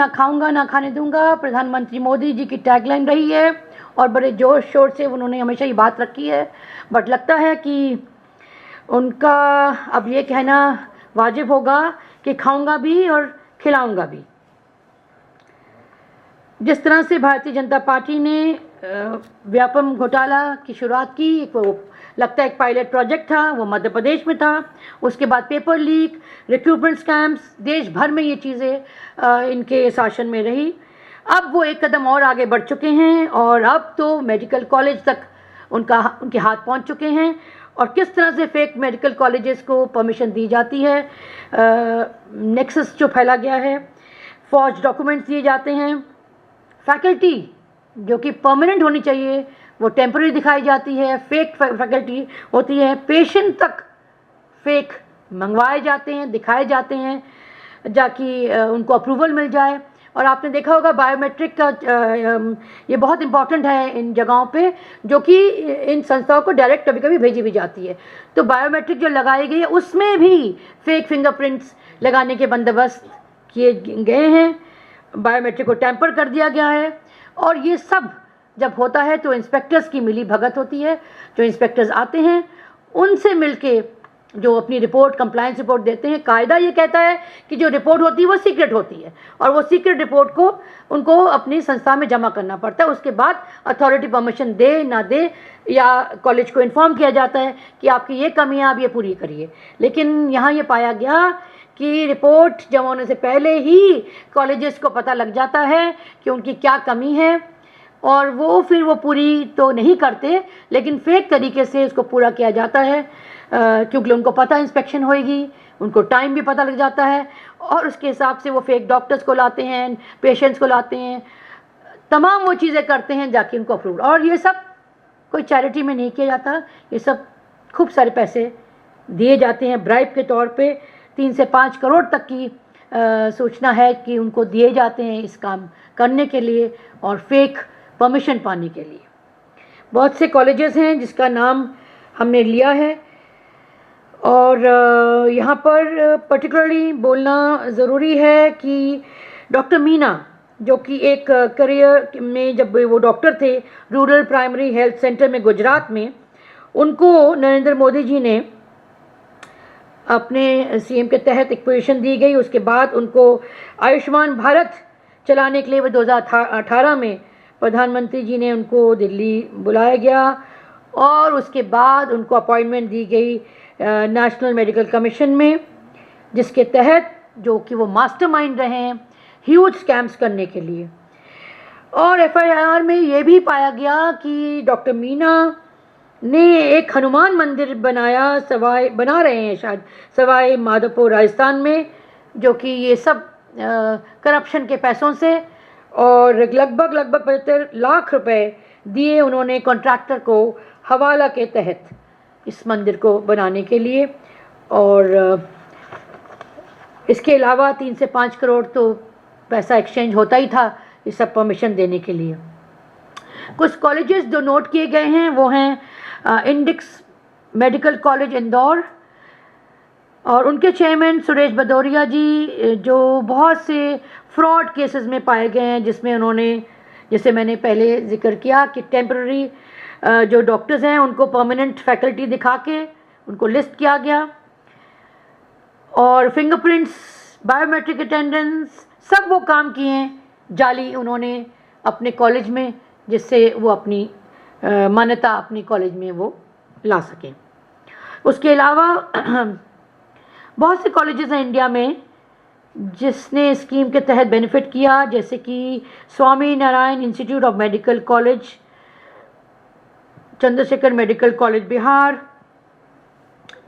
ना खाऊंगा ना खाने दूंगा प्रधानमंत्री मोदी जी की टैगलाइन रही है और बड़े जोश शोर से उन्होंने हमेशा ये बात रखी है। बट लगता है कि उनका अब ये कहना वाजिब होगा कि खाऊंगा भी और खिलाऊंगा भी। जिस तरह से भारतीय जनता पार्टी ने व्यापम घोटाला की शुरुआत की, वो लगता है एक पायलट प्रोजेक्ट था, वो मध्य प्रदेश में था। उसके बाद पेपर लीक, रिक्रूटमेंट स्कैम्स, देश भर में ये चीज़ें इनके शासन में रही। अब वो एक कदम और आगे बढ़ चुके हैं और अब तो मेडिकल कॉलेज तक उनके हाथ पहुंच चुके हैं। और किस तरह से फेक मेडिकल कॉलेजेस को परमिशन दी जाती है, नेक्सस जो फैला गया है, फॉर्ज डॉक्यूमेंट्स दिए जाते हैं, फैकल्टी जो कि परमानेंट होनी चाहिए वो टेम्पररी दिखाई जाती है, फेक फैकल्टी होती है, पेशेंट तक फेक मंगवाए जाते हैं, दिखाए जाते हैं जाकि उनको अप्रूवल मिल जाए। और आपने देखा होगा बायोमेट्रिक का ये बहुत इंपॉर्टेंट है इन जगहों पे, जो कि इन संस्थाओं को डायरेक्ट कभी कभी भेजी भी जाती है। तो बायोमेट्रिक जो लगाई गई है उसमें भी फेक फिंगरप्रिंट्स लगाने के बंदोबस्त किए गए हैं, बायोमेट्रिक को टैंपर कर दिया गया है। और ये सब जब होता है तो इंस्पेक्टर्स की मिली भगत होती है। जो इंस्पेक्टर्स आते हैं उनसे मिलके जो अपनी रिपोर्ट, कंप्लायंस रिपोर्ट देते हैं, कायदा ये कहता है कि जो रिपोर्ट होती है वो सीक्रेट होती है और वो सीक्रेट रिपोर्ट को उनको अपनी संस्था में जमा करना पड़ता है। उसके बाद अथॉरिटी परमिशन दे ना दे या कॉलेज को इन्फॉर्म किया जाता है कि आपकी ये कमियां आप ये पूरी करिए। लेकिन यहाँ ये पाया गया कि रिपोर्ट जमा होने से पहले ही कॉलेजेस को पता लग जाता है कि उनकी क्या कमी है और वो फिर वो पूरी तो नहीं करते, लेकिन फेक तरीके से इसको पूरा किया जाता है क्योंकि उनको पता इंस्पेक्शन होएगी, उनको टाइम भी पता लग जाता है और उसके हिसाब से वो फेक डॉक्टर्स को लाते हैं, पेशेंट्स को लाते हैं, तमाम वो चीज़ें करते हैं जाके उनको अप्रूव। और ये सब कोई चैरिटी में नहीं किया जाता, ये सब खूब सारे पैसे दिए जाते हैं ब्राइब के तौर पे। 3 से 5 करोड़ तक की सूचना है कि उनको दिए जाते हैं इस काम करने के लिए और फेक परमिशन पाने के लिए। बहुत से कॉलेजेस हैं जिसका नाम हमने लिया है और यहाँ पर पर्टिकुलरली बोलना ज़रूरी है कि डॉक्टर मीना, जो कि एक करियर में जब वो डॉक्टर थे रूरल प्राइमरी हेल्थ सेंटर में गुजरात में, उनको नरेंद्र मोदी जी ने अपने सीएम के तहत एक पोजीशन दी गई। उसके बाद उनको आयुष्मान भारत चलाने के लिए वो 2018 में प्रधानमंत्री जी ने उनको दिल्ली बुलाया गया और उसके बाद उनको अपॉइंटमेंट दी गई नेशनल मेडिकल कमीशन में, जिसके तहत जो कि वो मास्टरमाइंड रहे हैं ह्यूज स्कैम्स करने के लिए। और एफआईआर में ये भी पाया गया कि डॉक्टर मीना ने एक हनुमान मंदिर बना रहे हैं शायद सवाई माधोपुर राजस्थान में, जो कि ये सब करप्शन के पैसों से, और लगभग 75 लाख रुपए दिए उन्होंने कॉन्ट्रैक्टर को हवाला के तहत इस मंदिर को बनाने के लिए। और इसके अलावा 3 से 5 करोड़ तो पैसा एक्सचेंज होता ही था ये सब परमिशन देने के लिए। कुछ कॉलेजेस जो नोट किए गए हैं वो हैं इंडिक्स मेडिकल कॉलेज इंदौर और उनके चेयरमैन सुरेश भदौरिया जी, जो बहुत से फ्रॉड केसेस में पाए गए हैं, जिसमें उन्होंने, जैसे मैंने पहले जिक्र किया कि टेम्पररी जो डॉक्टर्स हैं उनको परमानेंट फैकल्टी दिखा के उनको लिस्ट किया गया और फिंगरप्रिंट्स, बायोमेट्रिक अटेंडेंस, सब वो काम किए हैं जाली उन्होंने अपने कॉलेज में, जिससे वो अपनी मान्यता अपने कॉलेज में वो ला सकें। उसके अलावा बहुत से कॉलेजेस हैं इंडिया में जिसने स्कीम के तहत बेनिफिट किया, जैसे कि Swami Narayan institute of medical college, Chandrashekhar medical college Bihar,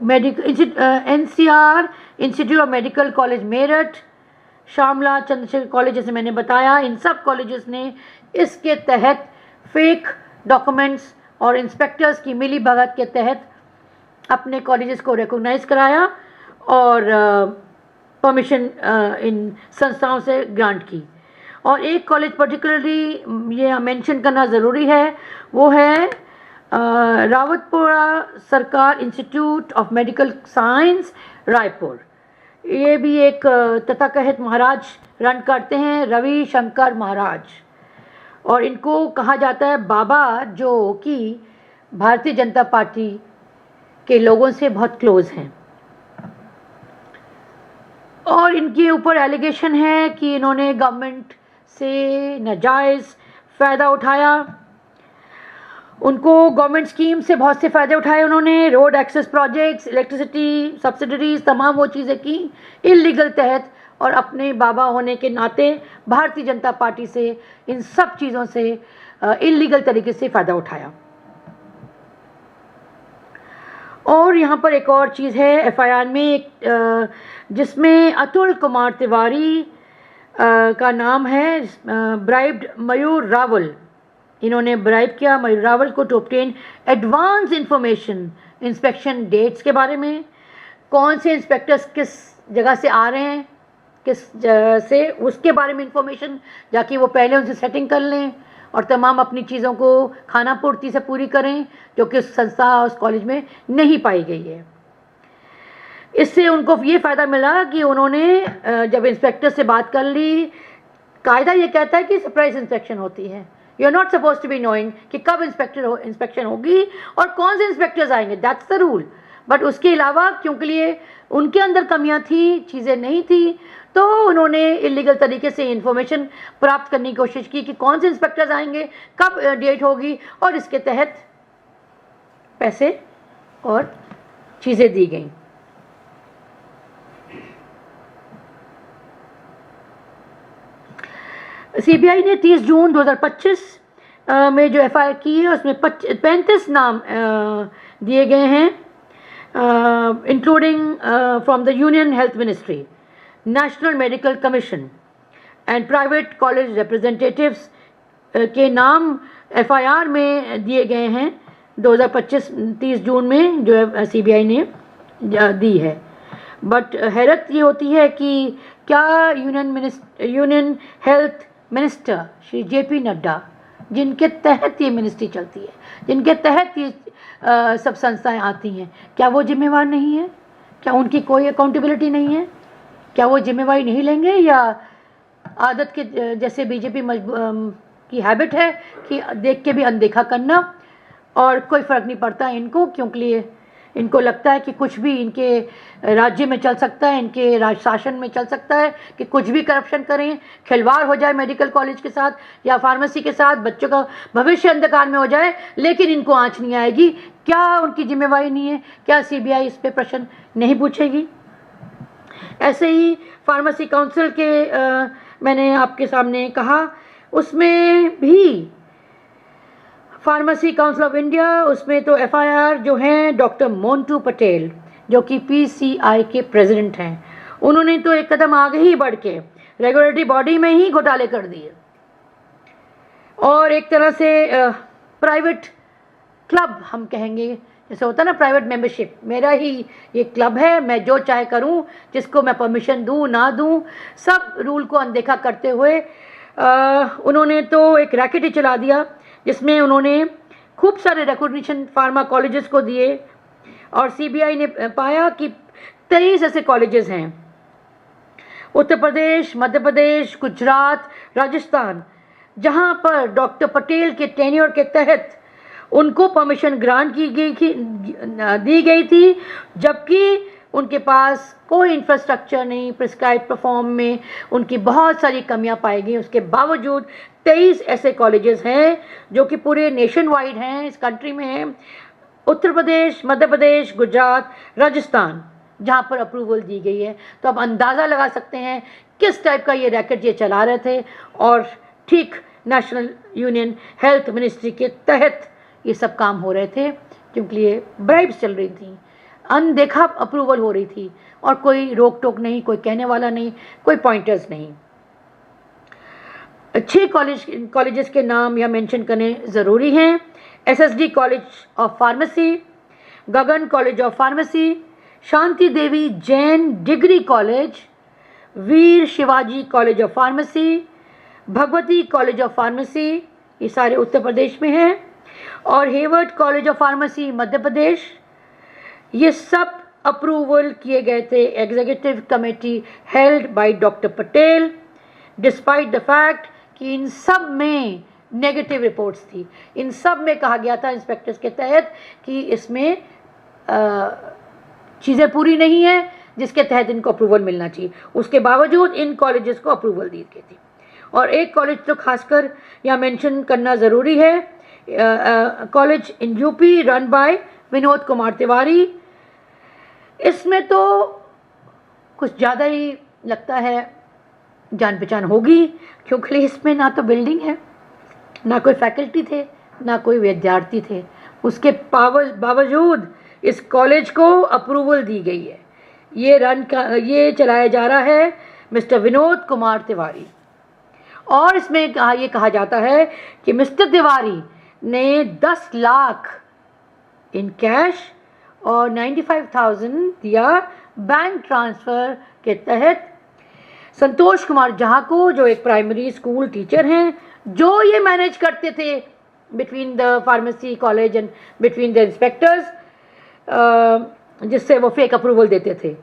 NCR institute of medical college Meerut, Shyamala Chandrashekhar college, जैसे मैंने बताया, इन सब कॉलेजेस ने इसके तहत फेक डॉक्यूमेंट्स और इंस्पेक्टर्स की मिली भगत के तहत अपने कॉलेजेस को रिकॉग्नाइज कराया और परमिशन इन संस्थाओं से ग्रांट की। और एक कॉलेज पर्टिकुलरली ये मेंशन करना ज़रूरी है, वो है रावतपुरा सरकार institute of medical science Raipur. ये भी एक तथाकथित महाराज रन करते हैं, रवि शंकर महाराज, और इनको कहा जाता है बाबा, जो कि भारतीय जनता पार्टी के लोगों से बहुत क्लोज हैं। और इनके ऊपर एलिगेशन है कि इन्होंने गवर्नमेंट से नाजायज़ फ़ायदा उठाया, उनको गवर्नमेंट स्कीम से बहुत से फ़ायदे उठाए उन्होंने, road access projects, electricity subsidies, तमाम वो चीज़ें की इलीगल तहत, और अपने बाबा होने के नाते भारतीय जनता पार्टी से इन सब चीज़ों से इलीगल तरीके से फ़ायदा उठाया। और यहाँ पर एक और चीज़ है एफआईआर में, जिसमें अतुल कुमार तिवारी का नाम है, ब्राइब्ड मयूर रावल, इन्होंने ब्राइब किया मयूर रावल को to obtain advance information inspection dates के बारे में, कौन से इंस्पेक्टर्स किस जगह से आ रहे हैं, किस से, उसके बारे में इंफॉर्मेशन, जाकि वो पहले उनसे सेटिंग कर लें और तमाम अपनी चीज़ों को खाना पूर्ति से पूरी करें, जो कि उस संस्था उस कॉलेज में नहीं पाई गई है। इससे उनको ये फ़ायदा मिला कि उन्होंने जब इंस्पेक्टर से बात कर ली, कायदा ये कहता है कि सरप्राइज इंस्पेक्शन होती है, you are not suppose to be knowing कि कब इंस्पेक्शन होगी और कौन से इंस्पेक्टर्स आएंगे, दैट्स द रूल। बट उसके अलावा क्योंकि लिए उनके अंदर कमियां थी, चीज़ें नहीं थी, तो उन्होंने इलीगल तरीके से इंफॉर्मेशन प्राप्त करने की कोशिश की कि कौन से इंस्पेक्टर्स आएंगे, कब डेट होगी, और इसके तहत पैसे और चीज़ें दी गई। सीबीआई ने 30 जून 2025 में जो एफआईआर की है उसमें 35 नाम दिए गए हैं, including from the union health ministry, national medical commission and private college representatives के नाम एफआईआर में दिए गए हैं 2025 30 जून में जो सीबीआई ने दी है। बट हैरत ये होती है कि क्या union health minister Shri JP Nadda, जिनके तहत ये मिनिस्ट्री चलती है, जिनके तहत ये सब संस्थाएं आती हैं, क्या वो जिम्मेवार नहीं है? क्या उनकी कोई अकाउंटेबिलिटी नहीं है? क्या वो जिम्मेवारी नहीं लेंगे, या आदत के जैसे बीजेपी की हैबिट है कि देख के भी अनदेखा करना और कोई फ़र्क नहीं पड़ता इनको, क्योंकि इनको लगता है कि कुछ भी इनके राज्य में चल सकता है, इनके राज शासन में चल सकता है कि कुछ भी करप्शन करें, खिलवाड़ हो जाए मेडिकल कॉलेज के साथ या फार्मेसी के साथ, बच्चों का भविष्य अंधकार में हो जाए, लेकिन इनको आँच नहीं आएगी। क्या उनकी जिम्मेवारी नहीं है? क्या सीबीआई इस पर प्रश्न नहीं पूछेगी? ऐसे ही फार्मेसी काउंसिल के मैंने आपके सामने कहा, उसमें भी फार्मेसी काउंसिल ऑफ इंडिया, उसमें तो एफआईआर जो हैं डॉक्टर मोंटू पटेल, जो कि पीसीआई के प्रेसिडेंट हैं, उन्होंने तो एक कदम आगे ही बढ़ के रेगुलेटरी बॉडी में ही घोटाले कर दिए और एक तरह से प्राइवेट क्लब हम कहेंगे, जैसे होता है ना प्राइवेट मेंबरशिप, मेरा ही ये क्लब है, मैं जो चाहे करूं, जिसको मैं परमिशन दूं ना दूं, सब रूल को अनदेखा करते हुए उन्होंने तो एक रैकेट ही चला दिया, जिसमें उन्होंने खूब सारे रिकॉग्निशन फार्मा कॉलेजेस को दिए। और सीबीआई ने पाया कि 23 ऐसे कॉलेजेस हैं, उत्तर प्रदेश, मध्य प्रदेश, गुजरात, राजस्थान, जहां पर डॉक्टर पटेल के टेन्योर के तहत उनको परमिशन ग्रांट दी गई थी, जबकि उनके पास कोई इंफ्रास्ट्रक्चर नहीं, प्रिस्क्राइब परफॉर्म में उनकी बहुत सारी कमियां पाई गई। उसके बावजूद 23 ऐसे कॉलेजेस हैं जो कि पूरे नेशन वाइड हैं, इस कंट्री में हैं, उत्तर प्रदेश, मध्य प्रदेश, गुजरात, राजस्थान, जहाँ पर अप्रूवल दी गई है। तो आप अंदाज़ा लगा सकते हैं किस टाइप का ये रैकेट ये चला रहे थे, और ठीक नेशनल यूनियन हेल्थ मिनिस्ट्री के तहत ये सब काम हो रहे थे, क्योंकि ये ब्राइब्स चल रही थी, अनदेखा अप्रूवल हो रही थी, और कोई रोक टोक नहीं, कोई कहने वाला नहीं, कोई पॉइंटर्स नहीं। 6 कॉलेजेस के नाम यहाँ मेंशन करने ज़रूरी हैं। SSD college of pharmacy, Gagan college of pharmacy, Shanti Devi Jain degree college, Veer Shivaji college of pharmacy, Bhagwati college of pharmacy, ये सारे उत्तर प्रदेश में हैं, और Hayward college of pharmacy Madhya Pradesh. ये सब अप्रूवल किए गए थे executive committee held by doctor Patel, despite the fact कि इन सब में नेगेटिव रिपोर्ट्स थी। इन सब में कहा गया था इंस्पेक्टर्स के तहत कि इसमें चीज़ें पूरी नहीं है जिसके तहत इनको अप्रूवल मिलना चाहिए। उसके बावजूद इन कॉलेजेस को अप्रूवल दी गई थी। और एक कॉलेज तो खासकर यहाँ मेंशन करना ज़रूरी है, college in UP run by Vinod Kumar Tiwari. इसमें तो कुछ ज़्यादा ही लगता है जान पहचान होगी, क्योंकि इसमें ना तो बिल्डिंग है, ना कोई फैकल्टी थे, ना कोई विद्यार्थी थे। उसके बावजूद इस कॉलेज को अप्रूवल दी गई है। ये चलाया जा रहा है मिस्टर विनोद कुमार तिवारी। और इसमें ये कहा जाता है कि मिस्टर तिवारी ने 10 लाख इन कैश और 95,000 दिया बैंक ट्रांसफ़र के तहत संतोष कुमार झा को, जो एक प्राइमरी स्कूल टीचर हैं, जो ये मैनेज करते थे between the pharmacy college and between the inspectors, जिससे वो फेक अप्रूवल देते थे।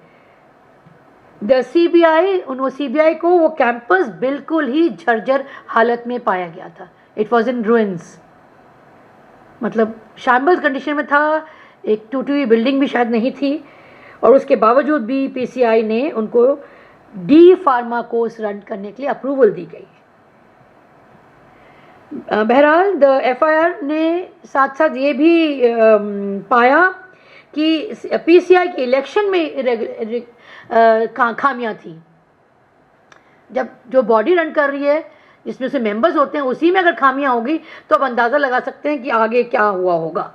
द सीबीआई, उन सीबीआई को वो कैंपस बिल्कुल ही झरझर हालत में पाया गया था। इट वॉज इन रुइंस, मतलब शाम्बल कंडीशन में था, एक टूटी हुई बिल्डिंग भी शायद नहीं थी। और उसके बावजूद भी पीसीआई ने उनको डी फार्मा कोर्स रन करने के लिए अप्रूवल दी गई। बहरहाल द एफआईआर ने साथ साथ ये भी पाया कि पीसीआई के इलेक्शन में खामियां थी। जब जो बॉडी रन कर रही है, जिसमें से मेंबर्स होते हैं, उसी में अगर खामियां होगी तो अब अंदाज़ा लगा सकते हैं कि आगे क्या हुआ होगा।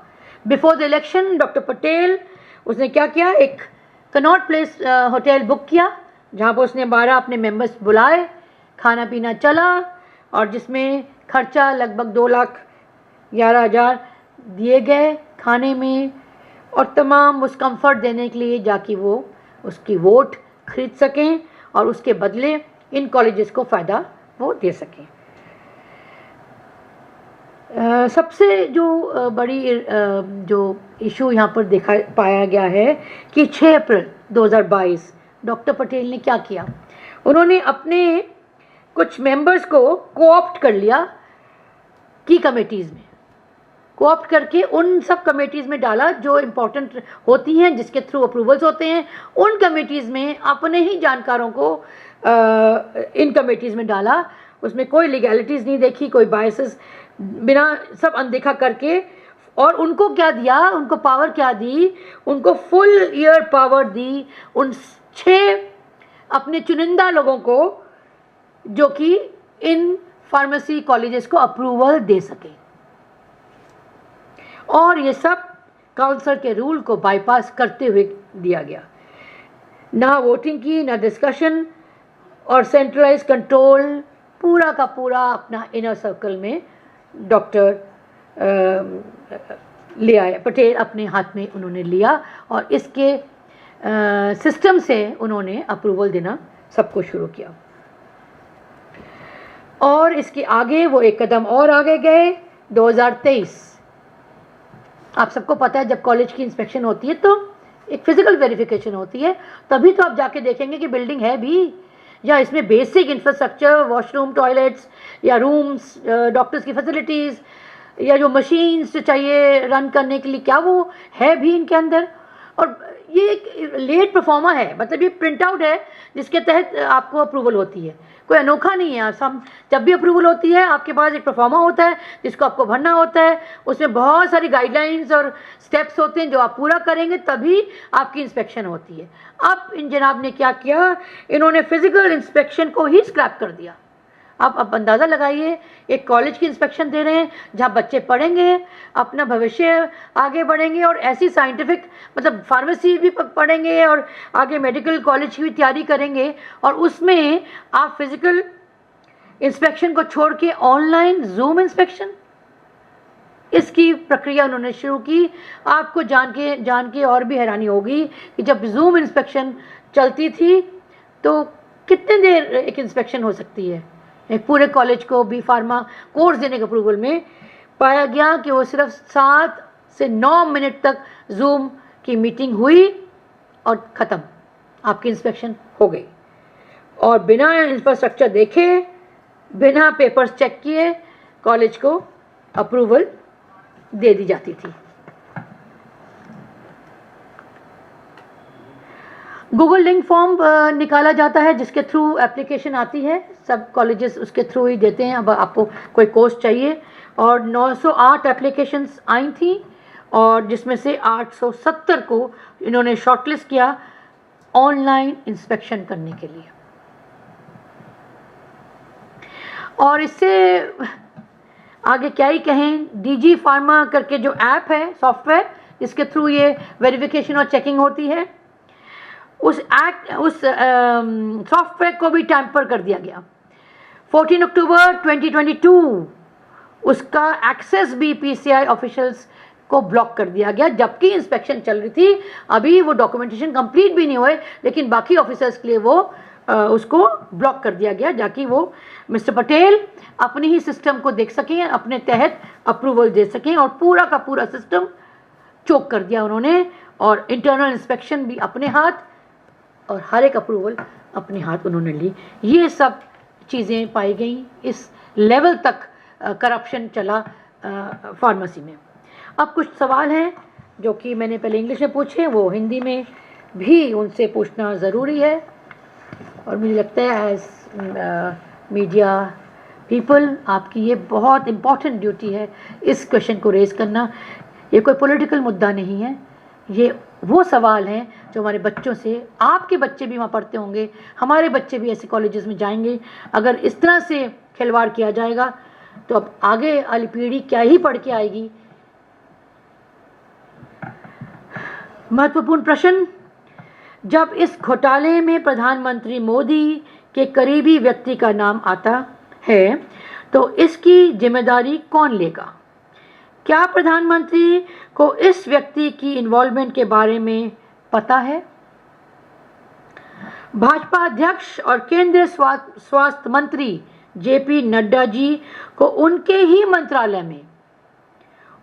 Before the election doctor Patel, उसने क्या किया, एक कनॉट प्लेस होटल बुक किया, जहाँ पर उसने 12 अपने मेंबर्स बुलाए, खाना पीना चला, और जिसमें खर्चा लगभग 2,11,000 दिए गए खाने में, और तमाम उस कंफर्ट देने के लिए जाकि वो उसकी वोट खरीद सकें और उसके बदले इन कॉलेजेस को फ़ायदा वो दे सकें। सबसे जो बड़ी जो इशू यहाँ पर देखा पाया गया है कि 6 अप्रैल 2022 डॉक्टर पटेल ने क्या किया, उन्होंने अपने कुछ मेंबर्स को कोऑप्ट कर लिया की कमेटीज़ में, कोऑप्ट करके उन सब कमेटीज़ में डाला जो इम्पोर्टेंट होती हैं, जिसके थ्रू अप्रूवल्स होते हैं। उन कमेटीज़ में अपने ही जानकारों को इन कमेटीज़ में डाला। उसमें कोई लीगैलिटीज़ नहीं देखी, कोई बायसेस, बिना सब अनदेखा करके। और उनको क्या दिया, उनको पावर क्या दी, उनको फुल ईयर पावर दी उन 6 अपने चुनिंदा लोगों को, जो कि इन फार्मेसी कॉलेजेस को अप्रूवल दे सके। और ये सब काउंसिल के रूल को बाईपास करते हुए दिया गया। ना वोटिंग की, ना डिस्कशन, और सेंट्रलाइज कंट्रोल पूरा का पूरा अपना इनर सर्कल में डॉक्टर ले आए, पटेल अपने हाथ में उन्होंने लिया, और इसके सिस्टम से उन्होंने अप्रूवल देना सबको शुरू किया। और इसके आगे वो एक कदम और आगे गए। 2023, आप सबको पता है जब कॉलेज की इंस्पेक्शन होती है तो एक फिजिकल वेरिफिकेशन होती है, तभी तो आप जाके देखेंगे कि बिल्डिंग है भी, या इसमें बेसिक इंफ्रास्ट्रक्चर, वॉशरूम, टॉयलेट्स या रूम्स, डॉक्टर्स की फैसिलिटीज़, या जो मशीन्स चाहिए रन करने के लिए, क्या वो है भी इनके अंदर। और ये एक लेट परफॉर्मा है, मतलब ये प्रिंट आउट है जिसके तहत आपको अप्रूवल होती है, कोई अनोखा नहीं है। सब जब भी अप्रूवल होती है आपके पास एक परफॉर्मा होता है जिसको आपको भरना होता है, उसमें बहुत सारी गाइडलाइंस और स्टेप्स होते हैं जो आप पूरा करेंगे तभी आपकी इंस्पेक्शन होती है। अब इन जनाब ने क्या किया, इन्होंने फिजिकल इंस्पेक्शन को ही स्क्रैप कर दिया। आप अंदाज़ा लगाइए, एक कॉलेज की इंस्पेक्शन दे रहे हैं जहाँ बच्चे पढ़ेंगे, अपना भविष्य आगे बढ़ेंगे, और ऐसी साइंटिफिक, मतलब फार्मेसी भी पढ़ेंगे और आगे मेडिकल कॉलेज की भी तैयारी करेंगे, और उसमें आप फिजिकल इंस्पेक्शन को छोड़ के ऑनलाइन जूम इंस्पेक्शन, इसकी प्रक्रिया उन्होंने शुरू की। आपको जान के और भी हैरानी होगी कि जब जूम इंस्पेक्शन चलती थी तो कितने देर एक इंस्पेक्शन हो सकती है। एक पूरे कॉलेज को बी फार्मा कोर्स देने के अप्रूवल में पाया गया कि वो सिर्फ 7 से 9 मिनट तक जूम की मीटिंग हुई और ख़त्म, आपकी इंस्पेक्शन हो गई। और बिना इंफ्रास्ट्रक्चर देखे, बिना पेपर्स चेक किए कॉलेज को अप्रूवल दे दी जाती थी। गूगल लिंक फॉर्म निकाला जाता है जिसके थ्रू एप्लीकेशन आती है, सब कॉलेजेस उसके थ्रू ही देते हैं। अब आपको कोई कोर्स चाहिए, और 908 एप्लीकेशंस आई थी, और जिसमें से 870 को इन्होंने शॉर्टलिस्ट किया ऑनलाइन इंस्पेक्शन करने के लिए। और इससे आगे क्या ही कहें, डीजी फार्मा करके जो ऐप है, सॉफ्टवेयर जिसके थ्रू ये वेरिफिकेशन और चेकिंग होती है, उस सॉफ्टवेयर को भी टैम्पर कर दिया गया। 14 अक्टूबर 2022 उसका एक्सेस भी पीसीआई ऑफिशियल्स को ब्लॉक कर दिया गया, जबकि इंस्पेक्शन चल रही थी। अभी वो डॉक्यूमेंटेशन कंप्लीट भी नहीं हुए, लेकिन बाकी ऑफिसर्स के लिए वो उसको ब्लॉक कर दिया गया, ताकि वो मिस्टर पटेल अपने ही सिस्टम को देख सकें, अपने तहत अप्रूवल दे सकें, और पूरा का पूरा सिस्टम चोक कर दिया उन्होंने। और इंटरनल इंस्पेक्शन भी अपने हाथ, और हर एक अप्रूवल अपने हाथ उन्होंने ली। ये सब चीज़ें पाई गई, इस लेवल तक करप्शन चला फार्मेसी में। अब कुछ सवाल हैं जो कि मैंने पहले इंग्लिश में पूछे, वो हिंदी में भी उनसे पूछना ज़रूरी है, और मुझे लगता है एज मीडिया पीपल आपकी ये बहुत इम्पॉर्टेंट ड्यूटी है इस क्वेश्चन को रेज़ करना। ये कोई पॉलिटिकल मुद्दा नहीं है, ये वो सवाल हैं जो हमारे बच्चों से, आपके बच्चे भी वहाँ पढ़ते होंगे, हमारे बच्चे भी ऐसे कॉलेजेस में जाएंगे। अगर इस तरह से खिलवाड़ किया जाएगा तो अब आगे वाली पीढ़ी क्या ही पढ़ के आएगी। महत्वपूर्ण प्रश्न, जब इस घोटाले में प्रधानमंत्री मोदी के करीबी व्यक्ति का नाम आता है तो इसकी जिम्मेदारी कौन लेगा? क्या प्रधानमंत्री को इस व्यक्ति की इन्वॉल्वमेंट के बारे में पता है? भाजपा अध्यक्ष और केंद्रीय स्वास्थ्य मंत्री जेपी नड्डा जी को उनके ही मंत्रालय में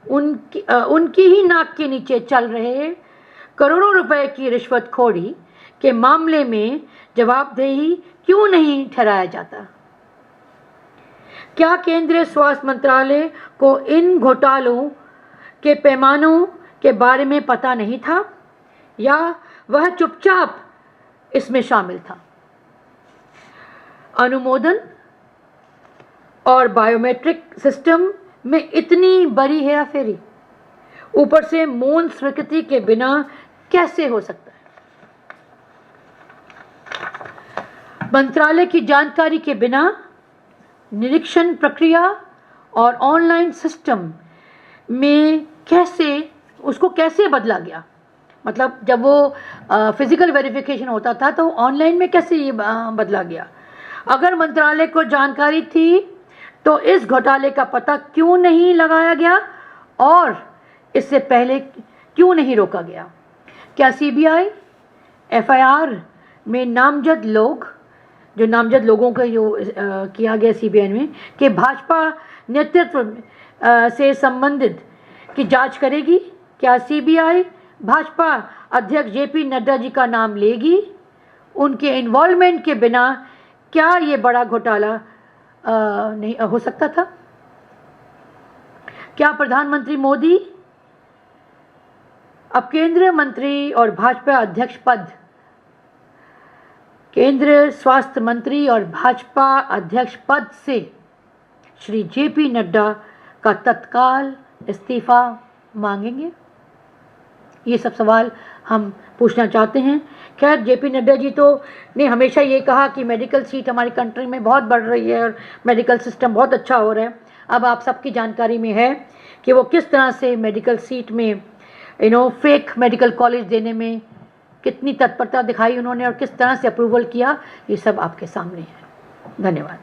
उनकी ही नाक के नीचे चल रहे करोड़ों रुपए की रिश्वतखोरी के मामले में जवाबदेही क्यों नहीं ठहराया जाता? क्या केंद्रीय स्वास्थ्य मंत्रालय को इन घोटालों के पैमानों के बारे में पता नहीं था, या वह चुपचाप इसमें शामिल था? अनुमोदन और बायोमेट्रिक सिस्टम में इतनी बड़ी हेराफेरी, ऊपर से मौन स्वीकृति के बिना कैसे हो सकता है? मंत्रालय की जानकारी के बिना निरीक्षण प्रक्रिया और ऑनलाइन सिस्टम में कैसे बदला गया? मतलब जब वो फिजिकल वेरिफिकेशन होता था तो ऑनलाइन में कैसे ये बदला गया? अगर मंत्रालय को जानकारी थी तो इस घोटाले का पता क्यों नहीं लगाया गया, और इससे पहले क्यों नहीं रोका गया? क्या सीबीआई एफआईआर में नामजद लोगों का जो किया गया सीबीआई में कि भाजपा नेतृत्व से संबंधित की जांच करेगी? क्या सीबीआई भाजपा अध्यक्ष जेपी नड्डा जी का नाम लेगी? उनके इन्वॉल्वमेंट के बिना क्या ये बड़ा घोटाला नहीं हो सकता था? क्या प्रधानमंत्री मोदी अब केंद्रीय मंत्री और भाजपा अध्यक्ष पद, केंद्रीय स्वास्थ्य मंत्री और भाजपा अध्यक्ष पद से श्री जेपी नड्डा का तत्काल इस्तीफा मांगेंगे? ये सब सवाल हम पूछना चाहते हैं। खैर, जेपी नड्डा जी तो ने हमेशा ये कहा कि मेडिकल सीट हमारी कंट्री में बहुत बढ़ रही है और मेडिकल सिस्टम बहुत अच्छा हो रहा है। अब आप सबकी जानकारी में है कि वो किस तरह से मेडिकल सीट में फेक मेडिकल कॉलेज देने में कितनी तत्परता दिखाई उन्होंने और किस तरह से अप्रूवल किया, ये सब आपके सामने है। धन्यवाद।